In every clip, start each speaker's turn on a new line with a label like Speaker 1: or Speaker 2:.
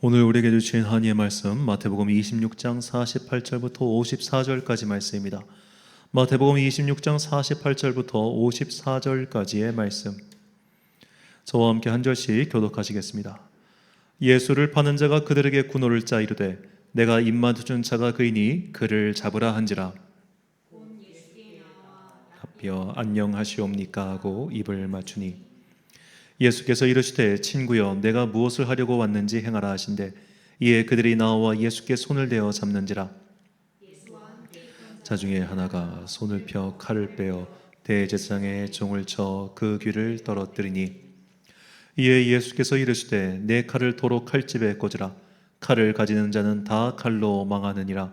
Speaker 1: 오늘 우리에게 주신 하나님의 말씀 마태복음 26장 48절부터 54절까지 말씀입니다. 마태복음 26장 48절부터 54절까지의 말씀, 저와 함께 한 절씩 교독하시겠습니다. 예수를 파는 자가 그들에게 군호를 짜 이르되 내가 입맞춘 자가 그이니 그를 잡으라 한지라. 답여 안녕하시옵니까 하고 입을 맞추니 예수께서 이르시되 친구여 내가 무엇을 하려고 왔는지 행하라 하신대 이에 그들이 나와 예수께 손을 대어 잡는지라. 자 중에 하나가 손을 펴 칼을 빼어 대제사장의 종을 쳐 그 귀를 떨어뜨리니 이에 예수께서 이르시되 내 칼을 도로 칼집에 꽂으라. 칼을 가지는 자는 다 칼로 망하느니라.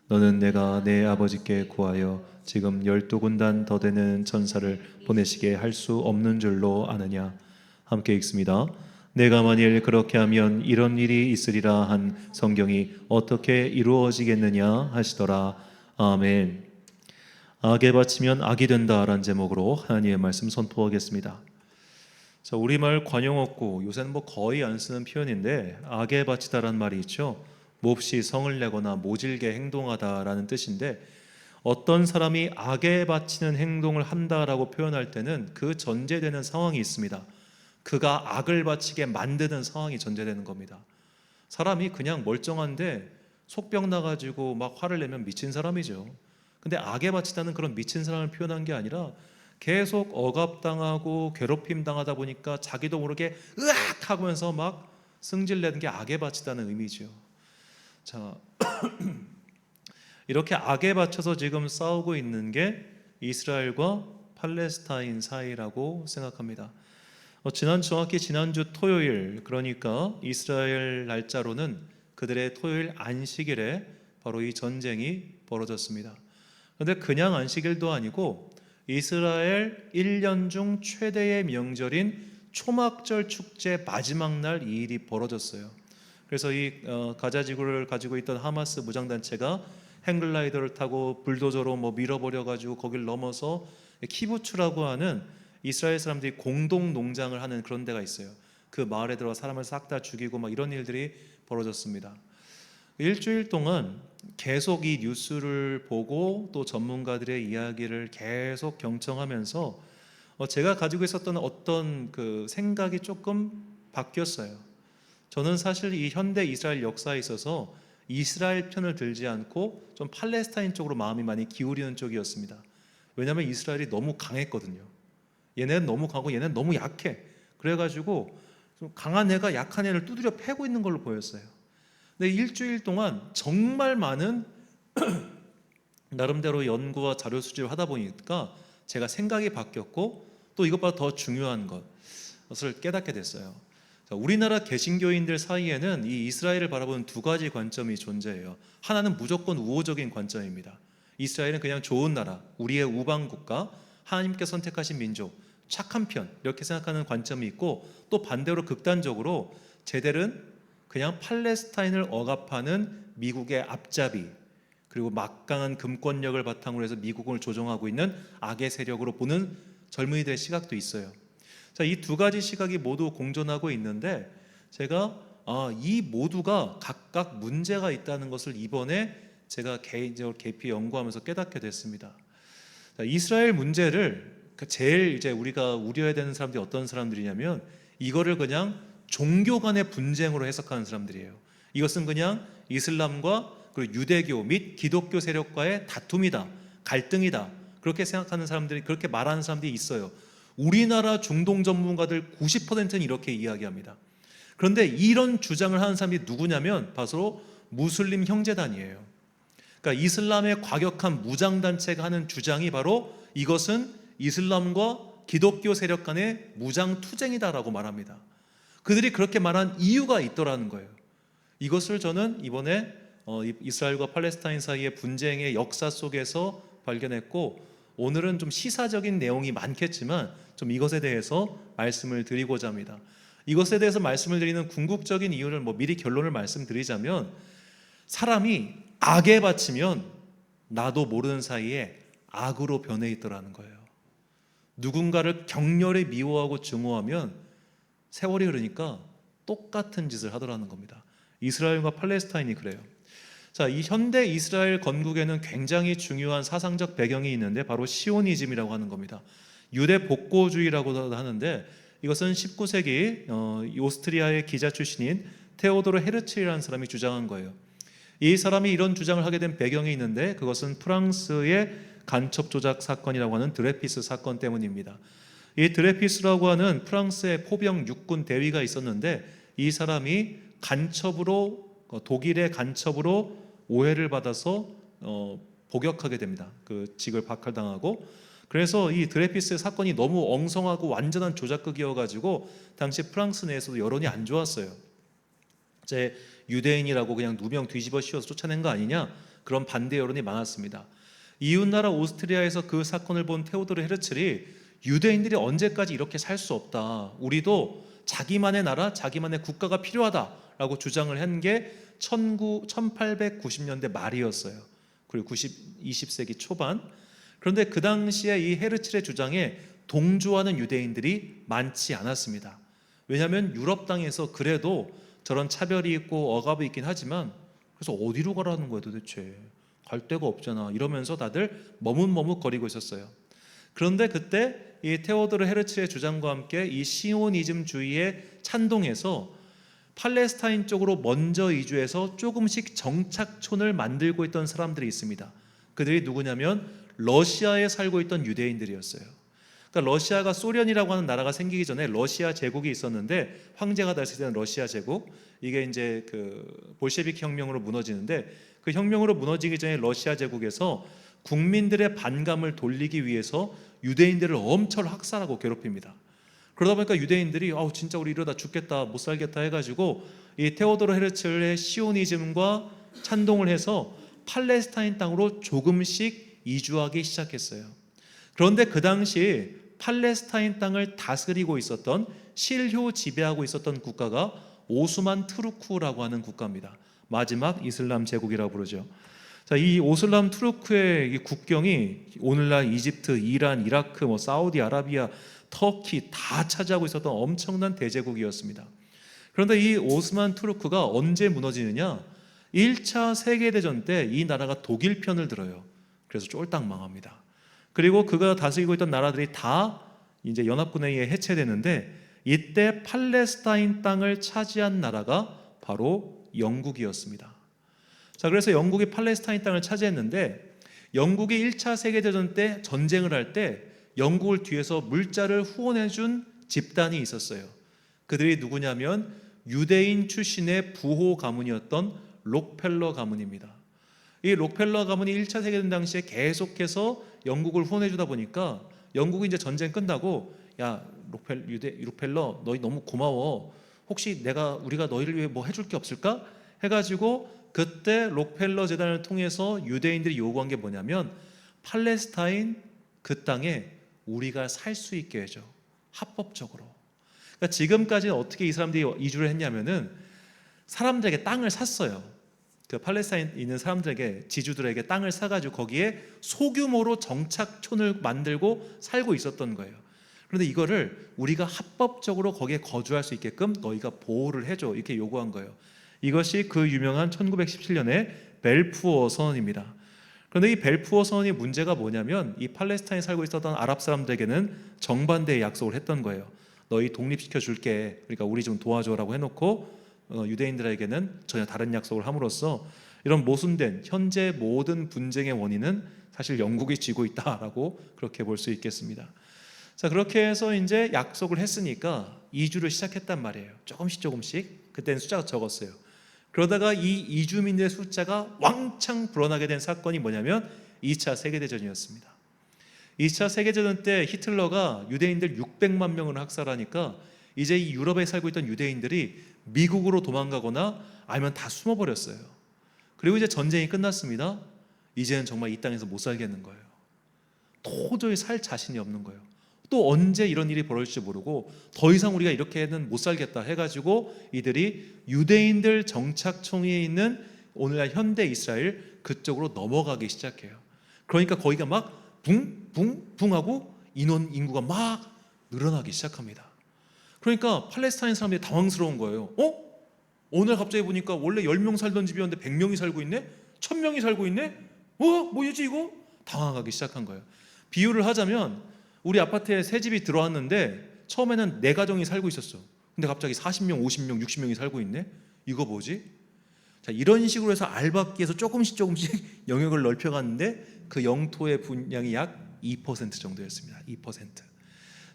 Speaker 1: 너는 내가 내 아버지께 구하여 지금 12군단 더 되는 천사를 보내시게 할 수 없는 줄로 아느냐. 함께 읽습니다. 내가 만일 그렇게 하면 이런 일이 있으리라 한 성경이 어떻게 이루어지겠느냐 하시더라. 아멘. 악에 바치면 악이 된다라는 제목으로 하나님의 말씀 선포하겠습니다. 자, 우리말 관용 없고 요새는 거의 안 쓰는 표현인데 악에 바치다라는 말이 있죠. 몹시 성을 내거나 모질게 행동하다라는 뜻인데, 어떤 사람이 악에 바치는 행동을 한다라고 표현할 때는 그 전제되는 상황이 있습니다. 그가 악을 바치게 만드는 상황이 전제되는 겁니다. 사람이 그냥 멀쩡한데 속병 나가지고 막 화를 내면 미친 사람이죠. 근데 악에 바치다는 그런 미친 사람을 표현한 게 아니라 계속 억압당하고 괴롭힘 당하다 보니까 자기도 모르게 으악 하면서 막 승질내는 게 악에 바치다는 의미죠. 자, 이렇게 악에 바쳐서 지금 싸우고 있는 게 이스라엘과 팔레스타인 사이라고 생각합니다. 정확히 지난주 토요일, 그러니까 이스라엘 날짜로는 그들의 토요일 안식일에 바로 이 전쟁이 벌어졌습니다. 그런데 그냥 안식일도 아니고 이스라엘 1년 중 최대의 명절인 초막절 축제 마지막 날 이 일이 벌어졌어요. 그래서 이 가자 지구를 가지고 있던 하마스 무장단체가 행글라이더를 타고 불도저로 밀어버려 가지고 거길 넘어서 키부츠라고 하는 이스라엘 사람들이 공동 농장을 하는 그런 데가 있어요. 그 마을에 들어가 사람을 싹 다 죽이고 이런 일들이 벌어졌습니다. 일주일 동안 계속 이 뉴스를 보고 또 전문가들의 이야기를 계속 경청하면서 제가 가지고 있었던 어떤 그 생각이 조금 바뀌었어요. 저는 사실 이 현대 이스라엘 역사에 있어서 이스라엘 편을 들지 않고 좀 팔레스타인 쪽으로 마음이 많이 기울이는 쪽이었습니다. 왜냐하면 이스라엘이 너무 강했거든요. 얘네는 너무 강하고 얘네는 너무 약해. 그래가지고 좀 강한 애가 약한 애를 두드려 패고 있는 걸로 보였어요. 근데 일주일 동안 정말 많은 나름대로 연구와 자료 수집을 하다 보니까 제가 생각이 바뀌었고 또 이것보다 더 중요한 것을 깨닫게 됐어요. 우리나라 개신교인들 사이에는 이 이스라엘을 바라보는 두 가지 관점이 존재해요. 하나는 무조건 우호적인 관점입니다. 이스라엘은 그냥 좋은 나라, 우리의 우방국가, 하나님께 선택하신 민족, 착한 편, 이렇게 생각하는 관점이 있고, 또 반대로 극단적으로 쟤들은 그냥 팔레스타인을 억압하는 미국의 앞잡이, 그리고 막강한 금권력을 바탕으로 해서 미국을 조종하고 있는 악의 세력으로 보는 젊은이들의 시각도 있어요. 자, 이 두 가지 시각이 모두 공존하고 있는데, 제가 이 모두가 각각 문제가 있다는 것을 이번에 제가 개인적으로 깊이 연구하면서 깨닫게 됐습니다. 자, 이스라엘 문제를 제일 이제 우리가 우려해야 되는 사람들이 어떤 사람들이냐면, 이거를 그냥 종교 간의 분쟁으로 해석하는 사람들이에요. 이것은 그냥 이슬람과 그리고 유대교 및 기독교 세력과의 다툼이다, 갈등이다, 그렇게 생각하는 사람들이, 그렇게 말하는 사람들이 있어요. 우리나라 중동 전문가들 90%는 이렇게 이야기합니다. 그런데 이런 주장을 하는 사람이 누구냐면 바로 무슬림 형제단이에요. 그러니까 이슬람의 과격한 무장단체가 하는 주장이 바로 이것은 이슬람과 기독교 세력 간의 무장투쟁이다라고 말합니다. 그들이 그렇게 말한 이유가 있더라는 거예요. 이것을 저는 이번에 이스라엘과 팔레스타인 사이의 분쟁의 역사 속에서 발견했고, 오늘은 좀 시사적인 내용이 많겠지만 좀 이것에 대해서 말씀을 드리고자 합니다. 이것에 대해서 말씀을 드리는 궁극적인 이유를 미리 결론을 말씀드리자면, 사람이 악에 바치면 나도 모르는 사이에 악으로 변해 있더라는 거예요. 누군가를 격렬히 미워하고 증오하면 세월이 흐르니까 똑같은 짓을 하더라는 겁니다. 이스라엘과 팔레스타인이 그래요. 자, 이 현대 이스라엘 건국에는 굉장히 중요한 사상적 배경이 있는데 바로 시오니즘이라고 하는 겁니다. 유대 복고주의라고도 하는데 이것은 19세기 오스트리아의 기자 출신인 테오도르 헤르츠라는 사람이 주장한 거예요. 이 사람이 이런 주장을 하게 된 배경이 있는데 그것은 프랑스의 간첩 조작 사건이라고 하는 드레피스 사건 때문입니다. 이 드레피스라고 하는 프랑스의 포병 육군 대위가 있었는데 이 사람이 간첩으로 독일의 간첩으로 오해를 받아서 복역하게 됩니다. 그 직을 박탈당하고. 그래서 이 드레피스 사건이 너무 엉성하고 완전한 조작극이어가지고 당시 프랑스 내에서도 여론이 안 좋았어요. 제 유대인이라고 그냥 누명 뒤집어 씌워서 쫓아낸 거 아니냐, 그런 반대 여론이 많았습니다. 이웃나라 오스트리아에서 그 사건을 본 테오도르 헤르츠리 유대인들이 언제까지 이렇게 살 수 없다, 우리도 자기만의 나라, 자기만의 국가가 필요하다라고 주장을 한 게 1890년대 말이었어요. 그리고 20세기 초반. 그런데 그 당시에 이 헤르츠의 주장에 동조하는 유대인들이 많지 않았습니다. 왜냐하면 유럽 땅에서 그래도 저런 차별이 있고 억압이 있긴 하지만 그래서 어디로 가라는 거야 도대체, 갈 데가 없잖아 이러면서 다들 머뭇머뭇거리고 있었어요. 그런데 그때 이 테오도르 헤르츠의 주장과 함께 이 시오니즘주의에 찬동해서 팔레스타인 쪽으로 먼저 이주해서 조금씩 정착촌을 만들고 있던 사람들이 있습니다. 그들이 누구냐면 러시아에 살고 있던 유대인들이었어요. 그러니까 러시아가 소련이라고 하는 나라가 생기기 전에 러시아 제국이 있었는데 황제가 다스리던 러시아 제국, 이게 이제 그 볼셰비크 혁명으로 무너지는데 그 혁명으로 무너지기 전에 러시아 제국에서 국민들의 반감을 돌리기 위해서 유대인들을 엄청 학살하고 괴롭힙니다. 그러다 보니까 유대인들이 진짜 우리 이러다 죽겠다, 못 살겠다 해가지고 이 테오도르 헤르츠의 시오니즘과 찬동을 해서 팔레스타인 땅으로 조금씩 이주하기 시작했어요. 그런데 그 당시 팔레스타인 땅을 다스리고 있었던, 실효 지배하고 있었던 국가가 오스만 투르크라고 하는 국가입니다. 마지막 이슬람 제국이라고 부르죠. 자, 이 오슬람 투르크의 이 국경이 오늘날 이집트, 이란, 이라크, 사우디아라비아, 터키 다 차지하고 있었던 엄청난 대제국이었습니다. 그런데 이 오스만 투르크가 언제 무너지느냐? 1차 세계대전 때 이 나라가 독일 편을 들어요. 그래서 쫄딱 망합니다. 그리고 그가 다스리고 있던 나라들이 다 이제 연합군에 의해 해체되는데 이때 팔레스타인 땅을 차지한 나라가 바로 영국이었습니다. 자, 그래서 영국이 팔레스타인 땅을 차지했는데 영국이 1차 세계대전 때 전쟁을 할 때 영국을 뒤에서 물자를 후원해준 집단이 있었어요. 그들이 누구냐면 유대인 출신의 부호 가문이었던 록펠러 가문입니다. 이 록펠러 가문이 1차 세계대전 당시에 계속해서 영국을 후원해주다 보니까 영국이 이제 전쟁 끝나고, 야 록펠러 너희 너무 고마워, 혹시 우리가 너희를 위해 뭐 해줄 게 없을까? 해가지고 그때 록펠러 재단을 통해서 유대인들이 요구한 게 뭐냐면 팔레스타인 그 땅에 우리가 살 수 있게 해줘, 합법적으로. 그러니까 지금까지는 어떻게 이 사람들이 이주를 했냐면은 사람들에게 땅을 샀어요. 그 팔레스타인에 있는 사람들에게, 지주들에게 땅을 사가지고 거기에 소규모로 정착촌을 만들고 살고 있었던 거예요. 그런데 이거를 우리가 합법적으로 거기에 거주할 수 있게끔 너희가 보호를 해줘, 이렇게 요구한 거예요. 이것이 그 유명한 1917년의 벨푸어 선언입니다. 그런데 이 벨푸어 선언의 문제가 뭐냐면 이 팔레스타인에 살고 있었던 아랍 사람들에게는 정반대의 약속을 했던 거예요. 너희 독립시켜 줄게, 그러니까 우리 좀 도와줘라고 해놓고 유대인들에게는 전혀 다른 약속을 함으로써 이런 모순된 현재 모든 분쟁의 원인은 사실 영국이 쥐고 있다라고 그렇게 볼 수 있겠습니다. 자, 그렇게 해서 이제 약속을 했으니까 이주를 시작했단 말이에요. 조금씩. 그때는 숫자가 적었어요. 그러다가 이 이주민들의 숫자가 왕창 불어나게 된 사건이 뭐냐면 2차 세계대전이었습니다. 2차 세계대전 때 히틀러가 유대인들 600만 명을 학살하니까 이제 이 유럽에 살고 있던 유대인들이 미국으로 도망가거나 아니면 다 숨어버렸어요. 그리고 이제 전쟁이 끝났습니다. 이제는 정말 이 땅에서 못 살겠는 거예요. 도저히 살 자신이 없는 거예요. 또 언제 이런 일이 벌어질지 모르고 더 이상 우리가 이렇게는 못 살겠다 해가지고 이들이 유대인들 정착촌에 있는 오늘날 현대 이스라엘 그쪽으로 넘어가기 시작해요. 그러니까 거기가 막 붕붕붕 하고 인구가 막 늘어나기 시작합니다. 그러니까 팔레스타인 사람들이 당황스러운 거예요. 오늘 갑자기 보니까 원래 10명 살던 집이었는데 100명이 살고 있네? 1000명이 살고 있네? 뭐지 이거? 당황하기 시작한 거예요. 비유를 하자면 우리 아파트에 새 집이 들어왔는데 처음에는 4가정이 살고 있었어. 근데 갑자기 40명, 50명, 60명이 살고 있네? 이거 뭐지? 자, 이런 식으로 해서 알박기에서 조금씩 영역을 넓혀갔는데 그 영토의 분량이 약 2% 정도였습니다. 2%.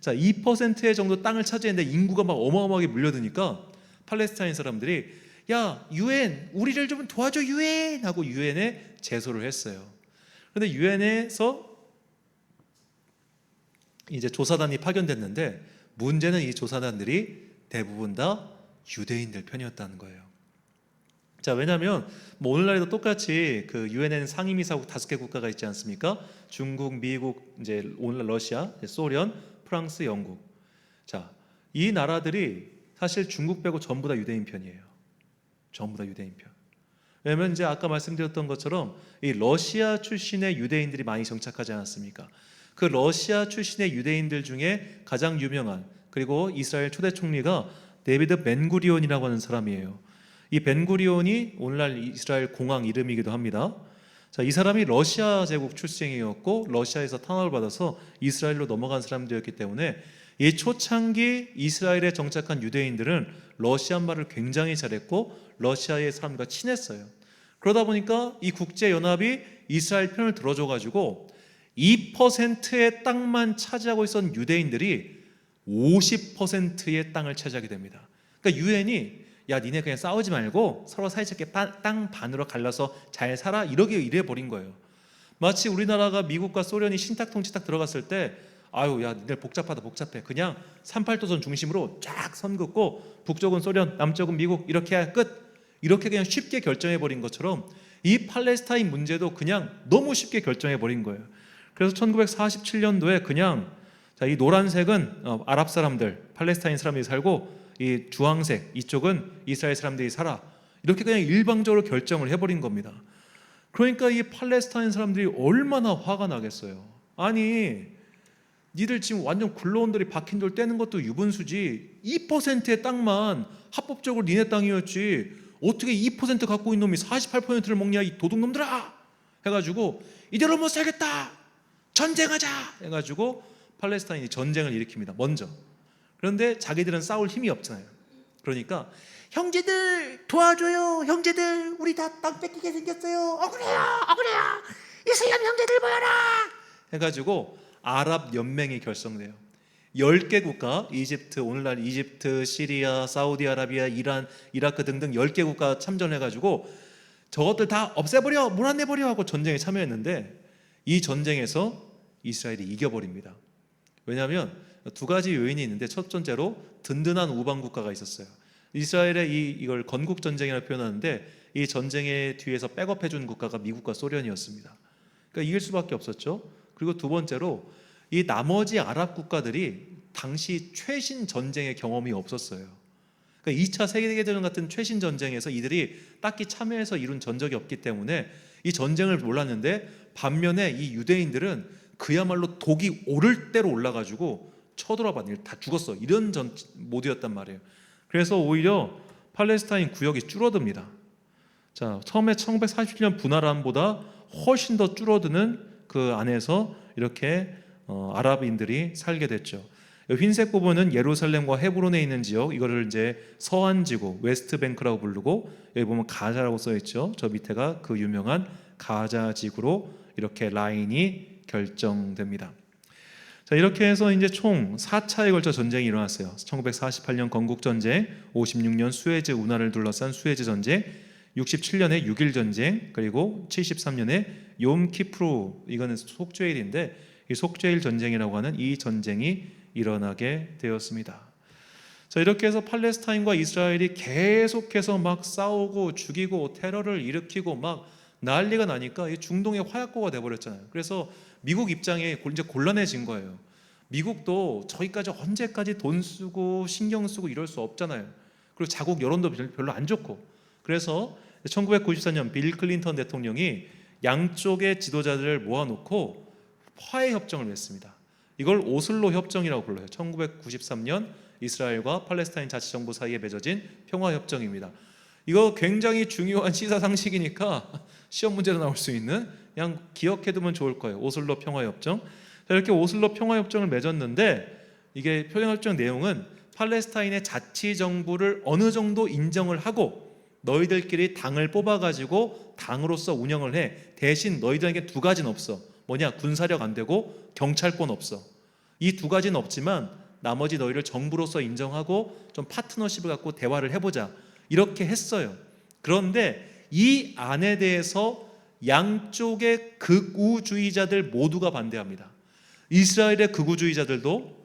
Speaker 1: 자, 2%의 정도 땅을 차지했는데 인구가 막 어마어마하게 물려드니까 팔레스타인 사람들이 야, UN 우리를 좀 도와줘 UN 하고 UN에 제소를 했어요. 그런데 UN에서 이제 조사단이 파견됐는데 문제는 이 조사단들이 대부분 다 유대인들 편이었다는 거예요. 자, 왜냐하면 뭐 오늘날에도 똑같이 그 유엔에는 상임이사국 5개 국가가 있지 않습니까? 중국, 미국, 이제 오늘날 러시아, 소련, 프랑스, 영국. 자, 이 나라들이 사실 중국 빼고 전부 다 유대인 편이에요. 전부 다 유대인 편. 왜냐면 이제 아까 말씀드렸던 것처럼 이 러시아 출신의 유대인들이 많이 정착하지 않았습니까? 그 러시아 출신의 유대인들 중에 가장 유명한 그리고 이스라엘 초대 총리가 데비드 벤구리온이라고 하는 사람이에요. 이 벤구리온이 오늘날 이스라엘 공항 이름이기도 합니다. 자, 이 사람이 러시아 제국 출생이었고 러시아에서 탄압을 받아서 이스라엘로 넘어간 사람들이었기 때문에 이 초창기 이스라엘에 정착한 유대인들은 러시아 말을 굉장히 잘했고 러시아의 사람과 친했어요. 그러다 보니까 이 국제연합이 이스라엘 편을 들어줘가지고 2%의 땅만 차지하고 있었던 유대인들이 50%의 땅을 차지하게 됩니다. 그러니까 유엔이 야, 니네 그냥 싸우지 말고 서로 사이좋게 땅 반으로 갈라서 잘 살아 이래 버린 거예요. 마치 우리나라가 미국과 소련이 신탁통치 딱 들어갔을 때 아유, 야, 니네 복잡하다 복잡해. 그냥 38도선 중심으로 쫙 선 긋고 북쪽은 소련, 남쪽은 미국 이렇게 해야 끝. 이렇게 그냥 쉽게 결정해 버린 것처럼 이 팔레스타인 문제도 그냥 너무 쉽게 결정해 버린 거예요. 그래서 1947년도에 그냥 자, 이 노란색은 아랍 사람들, 팔레스타인 사람들이 살고 이 주황색 이쪽은 이스라엘 사람들이 살아. 이렇게 그냥 일방적으로 결정을 해버린 겁니다. 그러니까 이 팔레스타인 사람들이 얼마나 화가 나겠어요. 아니, 니들 지금 완전 굴러온돌이 박힌 돌 떼는 것도 유분수지 2%의 땅만 합법적으로 니네 땅이었지 어떻게 2% 갖고 있는 놈이 48%를 먹냐 이 도둑놈들아 해가지고 이대로 못 살겠다 전쟁하자 해가지고 팔레스타인이 전쟁을 일으킵니다. 먼저. 그런데 자기들은 싸울 힘이 없잖아요. 그러니까 형제들 도와줘요. 형제들 우리 다 땅 뺏기게 생겼어요. 억울해요. 이슬람 형제들 모여라 해가지고 아랍 연맹이 결성돼요. 10개 국가, 이집트, 오늘날 이집트, 시리아, 사우디아라비아, 이란, 이라크 등등 10개 국가 참전해가지고 저것들 다 없애버려, 몰아내버려 하고 전쟁에 참여했는데 이 전쟁에서 이스라엘이 이겨버립니다. 왜냐하면 두 가지 요인이 있는데 첫 번째로 든든한 우방 국가가 있었어요. 이스라엘의 이걸 건국 전쟁이라고 표현하는데 이 전쟁의 뒤에서 백업해 준 국가가 미국과 소련이었습니다. 그러니까 이길 수밖에 없었죠. 그리고 두 번째로 이 나머지 아랍 국가들이 당시 최신 전쟁의 경험이 없었어요. 그러니까 2차 세계대전 같은 최신 전쟁에서 이들이 딱히 참여해서 이룬 전적이 없기 때문에 이 전쟁을 몰랐는데 반면에 이 유대인들은 그야말로 독이 오를 대로 올라가지고 쳐들어봤는데 다 죽었어. 이런 모드였단 말이에요. 그래서 오히려 팔레스타인 구역이 줄어듭니다. 자, 처음에 1947년 분할함보다 훨씬 더 줄어드는 그 안에서 이렇게 아랍인들이 살게 됐죠. 흰색 부분은 예루살렘과 헤브론에 있는 지역, 이거를 이제 서안지구, 웨스트뱅크라고 부르고 여기 보면 가자라고 써 있죠. 저 밑에가 그 유명한 가자 지구로 이렇게 라인이 결정됩니다. 자, 이렇게 해서 이제 총 4차에 걸쳐 전쟁이 일어났어요. 1948년 건국 전쟁, 56년 수에즈 운하를 둘러싼 수에즈 전쟁, 67년에 6.1 전쟁, 그리고 73년에 욤 키프루, 이거는 속죄일인데 이 속죄일 전쟁이라고 하는 이 전쟁이 일어나게 되었습니다. 자, 이렇게 해서 팔레스타인과 이스라엘이 계속해서 막 싸우고 죽이고 테러를 일으키고 막 난리가 나니까 이 중동의 화약고가 돼버렸잖아요. 그래서 미국 입장에 이제 곤란해진 거예요. 미국도 저희까지 언제까지 돈 쓰고 신경 쓰고 이럴 수 없잖아요. 그리고 자국 여론도 별로 안 좋고. 그래서 1994년 빌 클린턴 대통령이 양쪽의 지도자들을 모아놓고 화해 협정을 맺습니다. 이걸 오슬로 협정이라고 불러요. 1993년 이스라엘과 팔레스타인 자치정부 사이에 맺어진 평화 협정입니다. 이거 굉장히 중요한 시사상식이니까 시험 문제로 나올 수 있는, 그냥 기억해두면 좋을 거예요. 오슬로 평화협정. 자, 이렇게 오슬로 평화협정을 맺었는데, 이게 평화협정 내용은 팔레스타인의 자치정부를 어느 정도 인정을 하고 너희들끼리 당을 뽑아가지고 당으로서 운영을 해. 대신 너희들에게 두 가지는 없어. 뭐냐? 군사력 안 되고 경찰권 없어. 이 두 가지는 없지만 나머지 너희를 정부로서 인정하고 좀 파트너십을 갖고 대화를 해보자, 이렇게 했어요. 그런데 이 안에 대해서 양쪽의 극우주의자들 모두가 반대합니다. 이스라엘의 극우주의자들도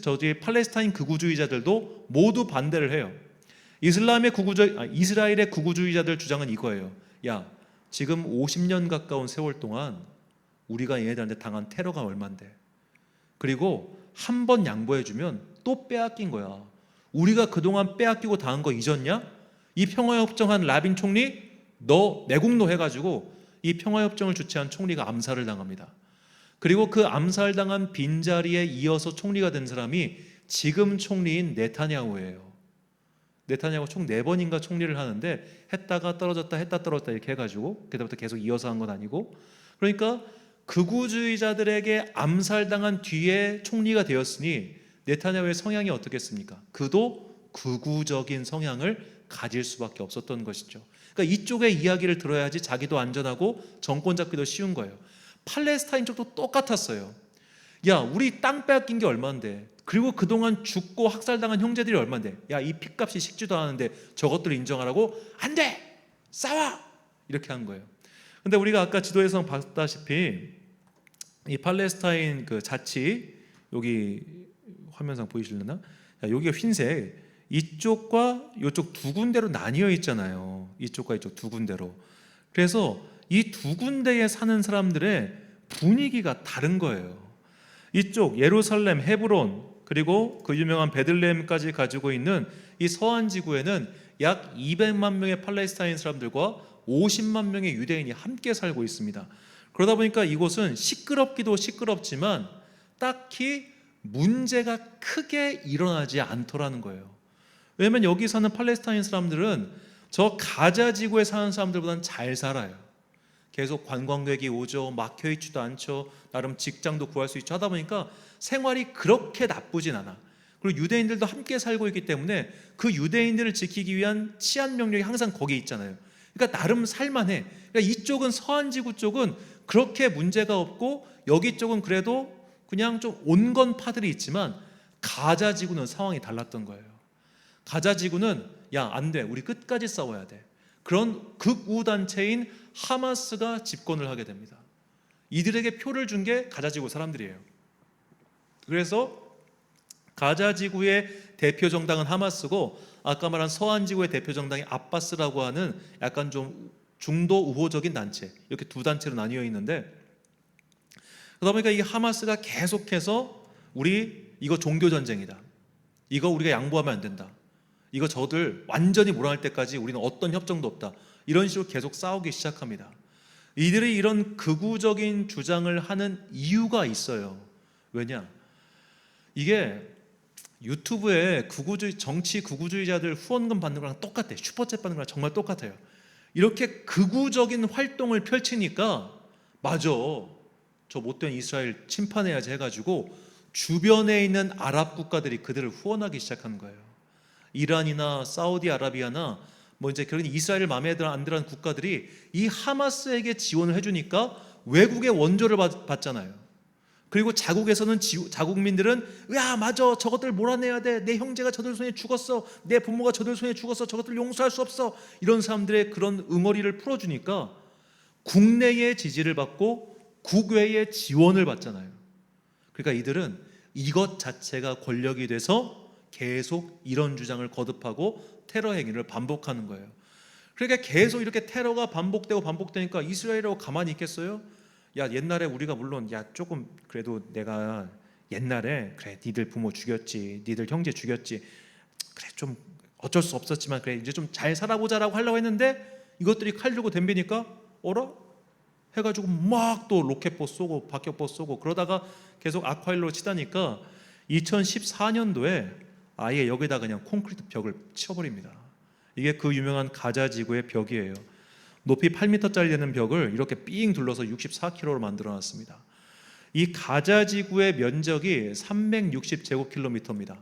Speaker 1: 저기 팔레스타인 극우주의자들도 모두 반대를 해요. 이스라엘의 극우주의자들 주장은 이거예요. 야, 지금 50년 가까운 세월 동안 우리가 얘네들한테 당한 테러가 얼만데, 그리고 한 번 양보해주면 또 빼앗긴 거야. 우리가 그동안 빼앗기고 당한 거 잊었냐? 이 평화협정한 라빈 총리, 너 내국노 해가지고 이 평화협정을 주최한 총리가 암살을 당합니다. 그리고 그 암살당한 빈자리에 이어서 총리가 된 사람이 지금 총리인 네타냐후예요. 네타냐후 총 4번인가 총리를 하는데, 했다가 떨어졌다 했다 떨어졌다 이렇게 해가지고 그때부터 계속 이어서 한 건 아니고, 그러니까 극우주의자들에게 암살당한 뒤에 총리가 되었으니 네타냐후의 성향이 어떻겠습니까? 그도 극우적인 성향을 가질 수밖에 없었던 것이죠. 그러니까 이쪽의 이야기를 들어야지 자기도 안전하고 정권 잡기도 쉬운 거예요. 팔레스타인 쪽도 똑같았어요. 야, 우리 땅 빼앗긴 게 얼만데, 그리고 그동안 죽고 학살당한 형제들이 얼만데, 야, 이 핏값이 식지도 않은데 저것들을 인정하라고? 안 돼! 싸워! 이렇게 한 거예요. 근데 우리가 아까 지도에서 봤다시피 이 팔레스타인 그 자치, 여기 화면상 보이시려나? 여기가 흰색, 이쪽과 이쪽 두 군데로 나뉘어 있잖아요. 이쪽과 이쪽 두 군데로. 그래서 이 두 군데에 사는 사람들의 분위기가 다른 거예요. 이쪽 예루살렘, 헤브론, 그리고 그 유명한 베들레헴까지 가지고 있는 이 서안 지구에는 약 200만 명의 팔레스타인 사람들과 50만 명의 유대인이 함께 살고 있습니다. 그러다 보니까 이곳은 시끄럽기도 시끄럽지만 딱히 문제가 크게 일어나지 않더라는 거예요. 왜냐하면 여기 사는 팔레스타인 사람들은 저 가자 지구에 사는 사람들보다는 잘 살아요. 계속 관광객이 오죠. 막혀있지도 않죠. 나름 직장도 구할 수 있죠. 하다 보니까 생활이 그렇게 나쁘진 않아. 그리고 유대인들도 함께 살고 있기 때문에 그 유대인들을 지키기 위한 치안 명령이 항상 거기에 있잖아요. 그러니까 나름 살만해. 그러니까 이쪽은 서안지구 쪽은 그렇게 문제가 없고, 여기 쪽은 그래도 그냥 좀 온건파들이 있지만, 가자지구는 상황이 달랐던 거예요. 가자지구는 야, 안 돼, 우리 끝까지 싸워야 돼. 그런 극우단체인 하마스가 집권을 하게 됩니다. 이들에게 표를 준 게 가자지구 사람들이에요. 그래서 가자지구의 대표 정당은 하마스고, 아까 말한 서안지구의 대표 정당이 아바스라고 하는 약간 좀 중도 우호적인 단체, 이렇게 두 단체로 나뉘어 있는데, 그러다 보니까 이 하마스가 계속해서 우리 이거 종교전쟁이다, 이거 우리가 양보하면 안 된다, 이거 저들 완전히 몰아낼 때까지 우리는 어떤 협정도 없다, 이런 식으로 계속 싸우기 시작합니다. 이들이 이런 극우적인 주장을 하는 이유가 있어요. 왜냐? 이게 유튜브에 정치 극우주의자들 후원금 받는 거랑 똑같아. 슈퍼챗 받는 거랑 정말 똑같아요. 이렇게 극우적인 활동을 펼치니까, 맞아, 저 못된 이스라엘 침판해야지 해가지고 주변에 있는 아랍 국가들이 그들을 후원하기 시작한 거예요. 이란이나 사우디아라비아나 뭐 이제 그런 이스라엘 마음에 안 들어하는 국가들이 이 하마스에게 지원을 해주니까 외국의 원조를 받잖아요. 그리고 자국에서는 자국민들은 야, 맞아, 저것들 몰아내야 돼, 내 형제가 저들 손에 죽었어, 내 부모가 저들 손에 죽었어, 저것들 용서할 수 없어, 이런 사람들의 그런 응어리를 풀어주니까 국내의 지지를 받고 국외의 지원을 받잖아요. 그러니까 이들은 이것 자체가 권력이 돼서 계속 이런 주장을 거듭하고 테러 행위를 반복하는 거예요. 그러니까 계속 이렇게 테러가 반복되니까 이스라엘하고 가만히 있겠어요? 야, 옛날에 우리가 물론 야, 조금 그래도 내가 옛날에 그래, 니들 부모 죽였지, 니들 형제 죽였지, 그래 좀 어쩔 수 없었지만 그래 이제 좀 잘 살아보자라고 하려고 했는데, 이것들이 칼 들고 덤비니까 어라? 해가지고 막 또 로켓포 쏘고 박격포 쏘고, 그러다가 계속 악화일로 치다니까 2014년도에 아예 여기다 그냥 콘크리트 벽을 치워버립니다. 이게 그 유명한 가자 지구의 벽이에요. 높이 8m짜리 되는 벽을 이렇게 삥 둘러서 64km로 만들어놨습니다. 이 가자 지구의 면적이 360제곱킬로미터입니다.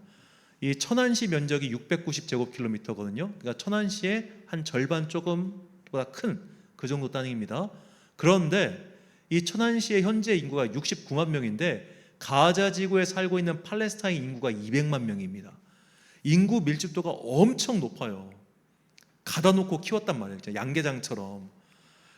Speaker 1: 이 천안시 면적이 690제곱킬로미터거든요. 그러니까 천안시의 한 절반 조금보다 큰 그 정도 단위입니다. 그런데 이 천안시의 현재 인구가 69만 명인데 가자 지구에 살고 있는 팔레스타인 인구가 200만 명입니다. 인구 밀집도가 엄청 높아요. 가다 놓고 키웠단 말이에요. 양계장처럼.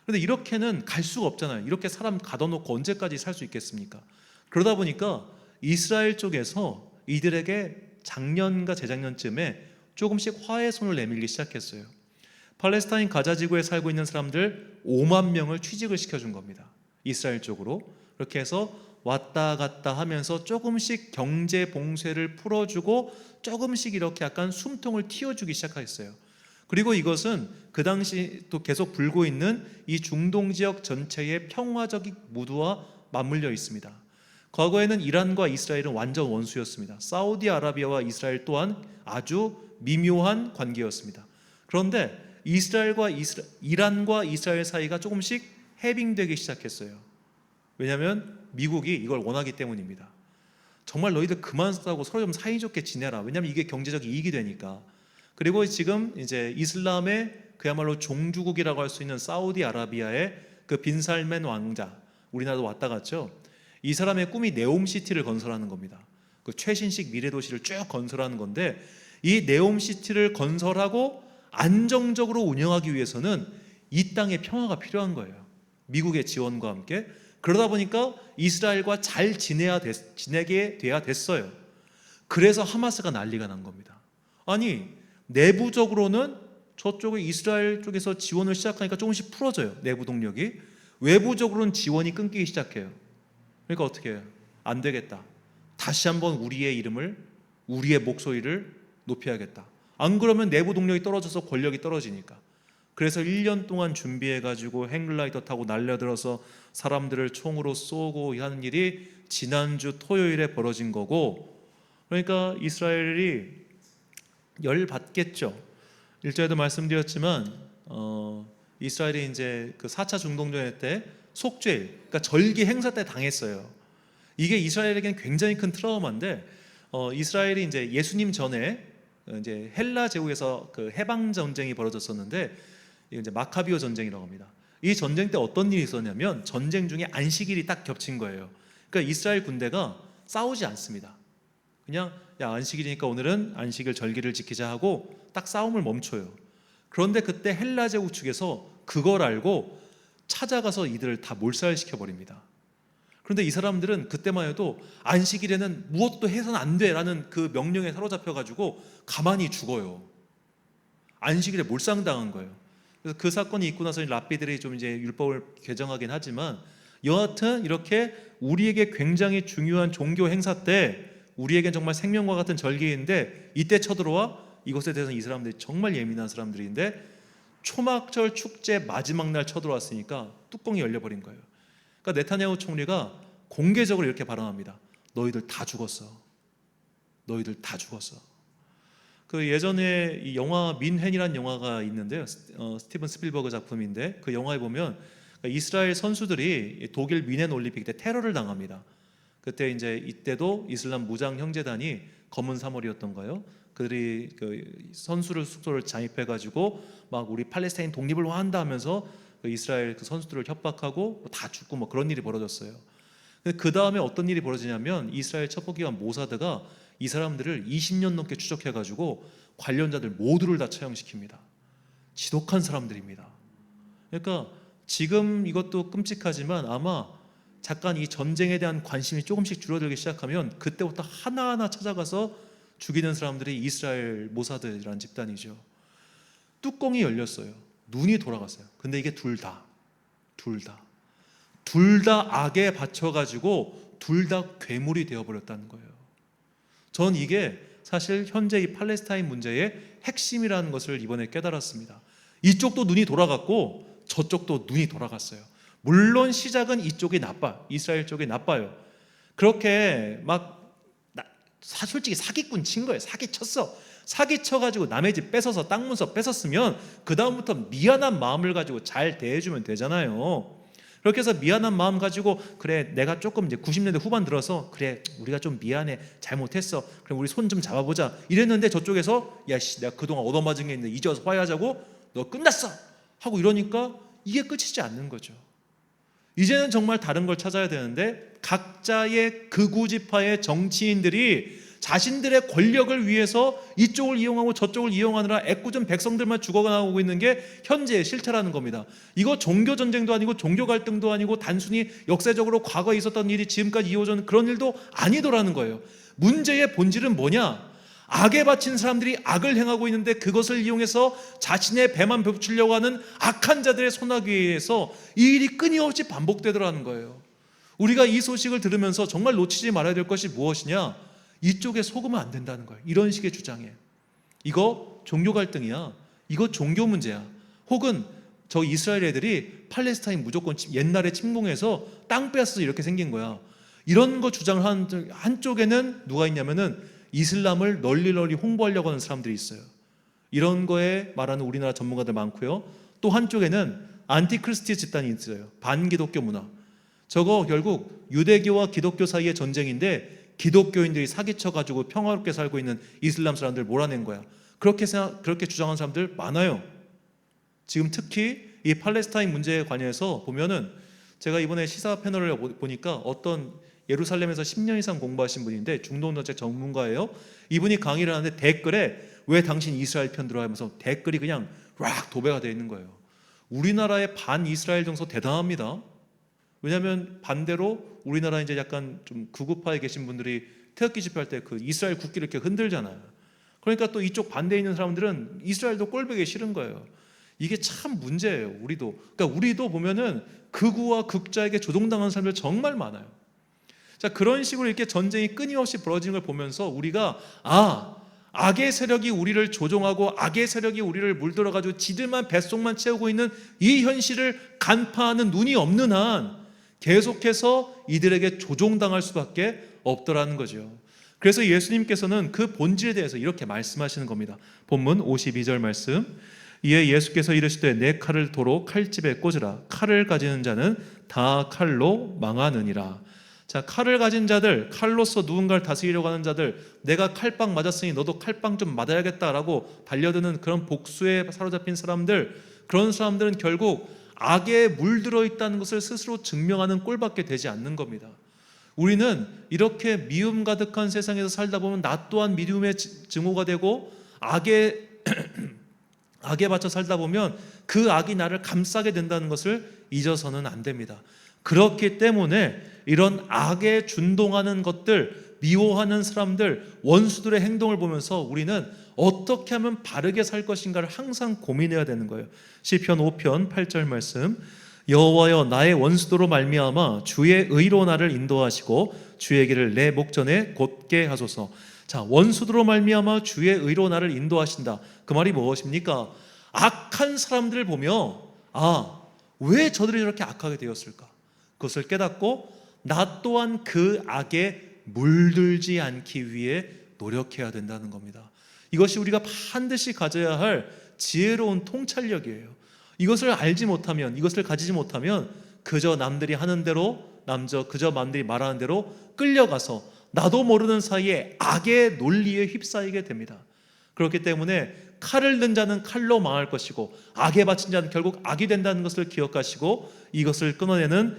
Speaker 1: 그런데 이렇게는 갈 수가 없잖아요. 이렇게 사람 가다 놓고 언제까지 살 수 있겠습니까? 그러다 보니까 이스라엘 쪽에서 이들에게 작년과 재작년쯤에 조금씩 화해 손을 내밀기 시작했어요. 팔레스타인 가자 지구에 살고 있는 사람들 5만 명을 취직을 시켜준 겁니다. 이스라엘 쪽으로. 그렇게 해서 왔다 갔다 하면서 조금씩 경제 봉쇄를 풀어주고 조금씩 이렇게 약간 숨통을 틔워주기 시작했어요. 그리고 이것은 그 당시 또 계속 불고 있는 이 중동 지역 전체의 평화적인 무드와 맞물려 있습니다. 과거에는 이란과 이스라엘은 완전 원수였습니다. 사우디아라비아와 이스라엘 또한 아주 미묘한 관계였습니다. 그런데 이란과 이스라엘 사이가 조금씩 해빙되기 시작했어요. 왜냐하면 미국이 이걸 원하기 때문입니다. 정말 너희들 그만 싸우고 서로 좀 사이좋게 지내라. 왜냐하면 이게 경제적 이익이 되니까. 그리고 지금 이제 이슬람의 그야말로 종주국이라고 할 수 있는 사우디아라비아의 그 빈살맨 왕자, 우리나라도 왔다 갔죠. 이 사람의 꿈이 네옴시티를 건설하는 겁니다. 그 최신식 미래도시를 쭉 건설하는 건데 이 네옴시티를 건설하고 안정적으로 운영하기 위해서는 이 땅에 평화가 필요한 거예요. 미국의 지원과 함께. 그러다 보니까 이스라엘과 잘 지내게 돼야 됐어요. 그래서 하마스가 난리가 난 겁니다. 아니 내부적으로는 저쪽에 이스라엘 쪽에서 지원을 시작하니까 조금씩 풀어져요. 내부 동력이. 외부적으로는 지원이 끊기기 시작해요. 그러니까 어떻게 해요? 안 되겠다. 다시 한번 우리의 이름을, 우리의 목소리를 높여야겠다. 안 그러면 내부 동력이 떨어져서 권력이 떨어지니까. 그래서 1년 동안 준비해가지고 행글라이더 타고 날려들어서 사람들을 총으로 쏘고 하는 일이 지난주 토요일에 벌어진 거고, 그러니까 이스라엘이 열받겠죠. 1절에도 말씀드렸지만 이스라엘이 이제 그 4차 중동전의 때 속죄일, 그러니까 절기 행사 때 당했어요. 이게 이스라엘에게는 굉장히 큰 트라우마인데 이스라엘이 이제 예수님 전에 이제 헬라 제국에서 그 해방 전쟁이 벌어졌었는데 이제 마카비오 전쟁이라고 합니다. 이 전쟁 때 어떤 일이 있었냐면 전쟁 중에 안식일이 딱 겹친 거예요. 그러니까 이스라엘 군대가 싸우지 않습니다. 그냥 야 안식일이니까 오늘은 안식일 절기를 지키자 하고 딱 싸움을 멈춰요. 그런데 그때 헬라 제국 측에서 그걸 알고 찾아가서 이들을 다 몰살시켜 버립니다. 그런데 이 사람들은 그때만 해도 안식일에는 무엇도 해서는 안 돼라는 그 명령에 사로잡혀가지고 가만히 죽어요. 안식일에 몰상당한 거예요. 그래서 그 사건이 있고 나서 랍비들이 좀 이제 율법을 개정하긴 하지만 여하튼 이렇게 우리에게 굉장히 중요한 종교 행사 때 우리에겐 정말 생명과 같은 절기인데 이때 쳐들어와 이것에 대해서는 이 사람들이 정말 예민한 사람들인데 초막절 축제 마지막 날 쳐들어왔으니까 뚜껑이 열려버린 거예요. 그러니까 네타냐후 총리가 공개적으로 이렇게 발언합니다. 너희들 다 죽었어. 너희들 다 죽었어. 그 예전에 이 영화 민헨이라는 영화가 있는데요. 스티븐 스필버그 작품인데 그 영화에 보면 이스라엘 선수들이 독일 민헨 올림픽 때 테러를 당합니다. 그때 이제 이때도 이슬람 무장 형제단이 검은 사머리였던가요? 그들이 그 선수를 숙소를 잠입해가지고 막 우리 팔레스타인 독립을 원한다 하면서 그 이스라엘 그 선수들을 협박하고 다 죽고 뭐 그런 일이 벌어졌어요. 그 다음에 어떤 일이 벌어지냐면 이스라엘 첩보기관 모사드가 이 사람들을 20년 넘게 추적해가지고 관련자들 모두를 다 처형시킵니다. 지독한 사람들입니다. 그러니까 지금 이것도 끔찍하지만 아마 잠깐 이 전쟁에 대한 관심이 조금씩 줄어들기 시작하면 그때부터 하나하나 찾아가서 죽이는 사람들이 이스라엘 모사드라는 집단이죠. 뚜껑이 열렸어요. 눈이 돌아갔어요. 근데 이게 둘 다 악에 받쳐가지고 둘 다 괴물이 되어버렸다는 거예요. 전 이게 사실 현재 이 팔레스타인 문제의 핵심이라는 것을 이번에 깨달았습니다. 이쪽도 눈이 돌아갔고 저쪽도 눈이 돌아갔어요. 물론 시작은 이쪽이 이스라엘 쪽이 나빠요. 그렇게 막 솔직히 사기꾼 친 거예요. 사기쳤어. 사기쳐가지고 남의 집 뺏어서 땅 문서 뺏었으면 그 다음부터 미안한 마음을 가지고 잘 대해주면 되잖아요. 그렇게 해서 미안한 마음 가지고 그래 내가 조금 이제 90년대 후반 들어서 그래 우리가 좀 미안해 잘못했어 그럼 우리 손 좀 잡아보자 이랬는데 저쪽에서 야씨 내가 그동안 얻어맞은 게 있는데 이제 와서 화해하자고 너 끝났어 하고 이러니까 이게 끝이지 않는 거죠. 이제는 정말 다른 걸 찾아야 되는데 각자의 극우 지파의 정치인들이 자신들의 권력을 위해서 이쪽을 이용하고 저쪽을 이용하느라 애꿎은 백성들만 죽어나오고 있는 게 현재의 실태라는 겁니다. 이거 종교 전쟁도 아니고 종교 갈등도 아니고 단순히 역사적으로 과거에 있었던 일이 지금까지 이어져는 그런 일도 아니더라는 거예요. 문제의 본질은 뭐냐? 악에 바친 사람들이 악을 행하고 있는데 그것을 이용해서 자신의 배만 배부치려고 하는 악한 자들의 손아귀에 의해서 이 일이 끊임없이 반복되더라는 거예요. 우리가 이 소식을 들으면서 정말 놓치지 말아야 될 것이 무엇이냐? 이쪽에 속으면 안 된다는 거예요. 이런 식의 주장에 이거 종교 갈등이야, 이거 종교 문제야, 혹은 저 이스라엘 애들이 팔레스타인 무조건 옛날에 침공해서 땅 빼앗아서 이렇게 생긴 거야, 이런 거 주장을 하는 한쪽에는 누가 있냐면은 이슬람을 널리 홍보하려고 하는 사람들이 있어요. 이런 거에 말하는 우리나라 전문가들 많고요. 또 한쪽에는 안티크리스티 집단이 있어요. 반기독교 문화. 저거 결국 유대교와 기독교 사이의 전쟁인데 기독교인들이 사기쳐가지고 평화롭게 살고 있는 이슬람 사람들 몰아낸 거야. 그렇게 주장하는 사람들 많아요. 지금 특히 이 팔레스타인 문제에 관해서 보면은 제가 이번에 시사 패널을 보니까 어떤 예루살렘에서 10년 이상 공부하신 분인데 중동 정책 전문가예요. 이분이 강의를 하는데 댓글에 왜 당신 이스라엘 편 들어 하면서 댓글이 그냥 락 도배가 되어 있는 거예요. 우리나라의 반 이스라엘 정서 대단합니다. 왜냐하면 반대로 우리나라 이제 약간 좀 극우파에 계신 분들이 태극기 집회할 때 그 이스라엘 국기를 이렇게 흔들잖아요. 그러니까 또 이쪽 반대에 있는 사람들은 이스라엘도 꼴보기 싫은 거예요. 이게 참 문제예요. 그러니까 우리도 보면은 극우와 극자에게 조종당하는 사람들 정말 많아요. 자, 그런 식으로 이렇게 전쟁이 끊임없이 벌어지는 걸 보면서 우리가 악의 세력이 우리를 조종하고 악의 세력이 우리를 물들어가지고 지들만 뱃속만 채우고 있는 이 현실을 간파하는 눈이 없는 한 계속해서 이들에게 조종당할 수밖에 없더라는 거죠. 그래서 예수님께서는 그 본질에 대해서 이렇게 말씀하시는 겁니다. 본문 52절 말씀. 이에 예수께서 이르시되 내 칼을 도로 칼집에 꽂으라. 칼을 가지는 자는 다 칼로 망하느니라. 자, 칼을 가진 자들, 칼로서 누군가를 다스리려고 하는 자들, 내가 칼빵 맞았으니 너도 칼빵 좀 맞아야겠다라고 달려드는 그런 복수에 사로잡힌 사람들, 그런 사람들은 결국 악에 물들어 있다는 것을 스스로 증명하는 꼴밖에 되지 않는 겁니다. 우리는 이렇게 미움 가득한 세상에서 살다 보면 나 또한 미움의 증오가 되고 악에 받쳐 살다 보면 그 악이 나를 감싸게 된다는 것을 잊어서는 안 됩니다. 그렇기 때문에 이런 악에 준동하는 것들, 미워하는 사람들, 원수들의 행동을 보면서 우리는 어떻게 하면 바르게 살 것인가를 항상 고민해야 되는 거예요. 시편 5편 8절 말씀. 여호와여 나의 원수도로 말미암아 주의 의로 나를 인도하시고 주의 길을 내 목전에 곧게 하소서. 자, 원수도로 말미암아 주의 의로 나를 인도하신다. 그 말이 무엇입니까? 악한 사람들을 보며 왜 저들이 저렇게 악하게 되었을까? 그것을 깨닫고 나 또한 그 악에 물들지 않기 위해 노력해야 된다는 겁니다. 이것이 우리가 반드시 가져야 할 지혜로운 통찰력이에요. 이것을 알지 못하면, 이것을 가지지 못하면 그저 남들이 하는 대로, 그저 남들이 말하는 대로 끌려가서 나도 모르는 사이에 악의 논리에 휩싸이게 됩니다. 그렇기 때문에 칼을 든 자는 칼로 망할 것이고 악에 바친 자는 결국 악이 된다는 것을 기억하시고 이것을 끊어내는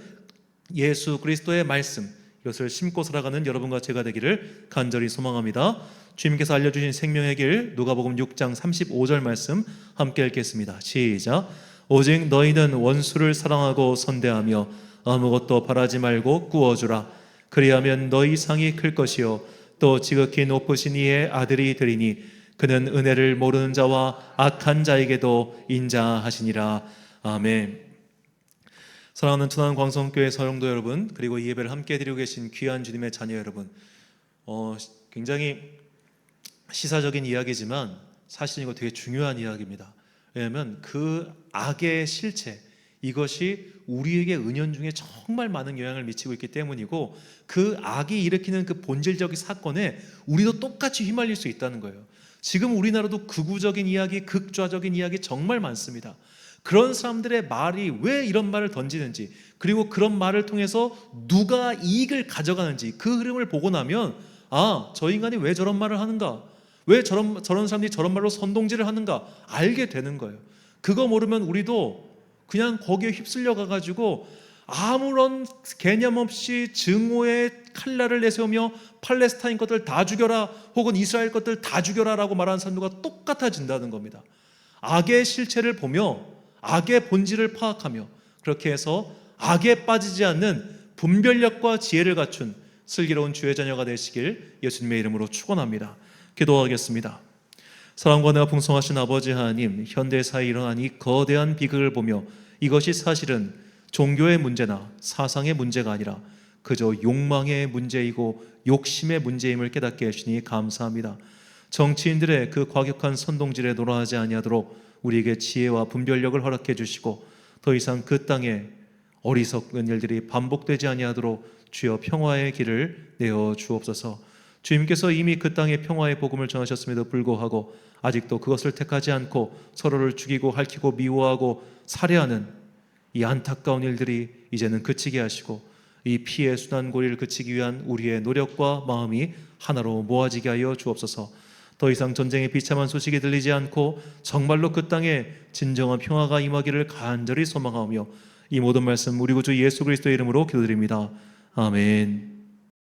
Speaker 1: 예수 그리스도의 말씀, 이것을 심고 살아가는 여러분과 제가 되기를 간절히 소망합니다. 주님께서 알려주신 생명의 길, 누가복음 6장 35절 말씀 함께 읽겠습니다. 시작. 오직 너희는 원수를 사랑하고 선대하며 아무것도 바라지 말고 구워주라. 그리하면 너희 상이 클 것이요 또 지극히 높으신 이의 아들이 되리니 그는 은혜를 모르는 자와 악한 자에게도 인자하시니라. 아멘. 사랑하는 천안 광성교회 성도 여러분, 그리고 이 예배를 함께 드리고 계신 귀한 주님의 자녀 여러분, 굉장히 시사적인 이야기지만 사실 이거 되게 중요한 이야기입니다. 왜냐하면 그 악의 실체, 이것이 우리에게 은연중에 정말 많은 영향을 미치고 있기 때문이고, 그 악이 일으키는 그 본질적인 사건에 우리도 똑같이 휘말릴 수 있다는 거예요. 지금 우리나라도 극우적인 이야기, 극좌적인 이야기 정말 많습니다. 그런 사람들의 말이 왜 이런 말을 던지는지, 그리고 그런 말을 통해서 누가 이익을 가져가는지 그 흐름을 보고 나면, 아, 저 인간이 왜 저런 말을 하는가, 왜 저런 사람들이 저런 말로 선동질을 하는가 알게 되는 거예요. 그거 모르면 우리도 그냥 거기에 휩쓸려 가가지고 아무런 개념 없이 증오의 칼날을 내세우며 팔레스타인 것들 다 죽여라, 혹은 이스라엘 것들 다 죽여라 라고 말하는 사람들과 똑같아진다는 겁니다. 악의 실체를 보며 악의 본질을 파악하며, 그렇게 해서 악에 빠지지 않는 분별력과 지혜를 갖춘 슬기로운 주의 자녀가 되시길 예수님의 이름으로 축원합니다. 기도하겠습니다. 사랑과 은혜가 풍성하신 아버지 하나님, 현대사에 일어난 이 거대한 비극을 보며 이것이 사실은 종교의 문제나 사상의 문제가 아니라 그저 욕망의 문제이고 욕심의 문제임을 깨닫게 하시니 감사합니다. 정치인들의 그 과격한 선동질에 놀아나지 아니하도록 우리에게 지혜와 분별력을 허락해 주시고, 더 이상 그 땅에 어리석은 일들이 반복되지 아니하도록 주여 평화의 길을 내어 주옵소서. 주님께서 이미 그 땅에 평화의 복음을 전하셨음에도 불구하고 아직도 그것을 택하지 않고 서로를 죽이고 핥히고 미워하고 살해하는 이 안타까운 일들이 이제는 그치게 하시고, 이 피해 순환고리를 그치기 위한 우리의 노력과 마음이 하나로 모아지게 하여 주옵소서. 더 이상 전쟁의 비참한 소식이 들리지 않고 정말로 그 땅에 진정한 평화가 임하기를 간절히 소망하며, 이 모든 말씀 우리 구주 예수 그리스도의 이름으로 기도드립니다. 아멘.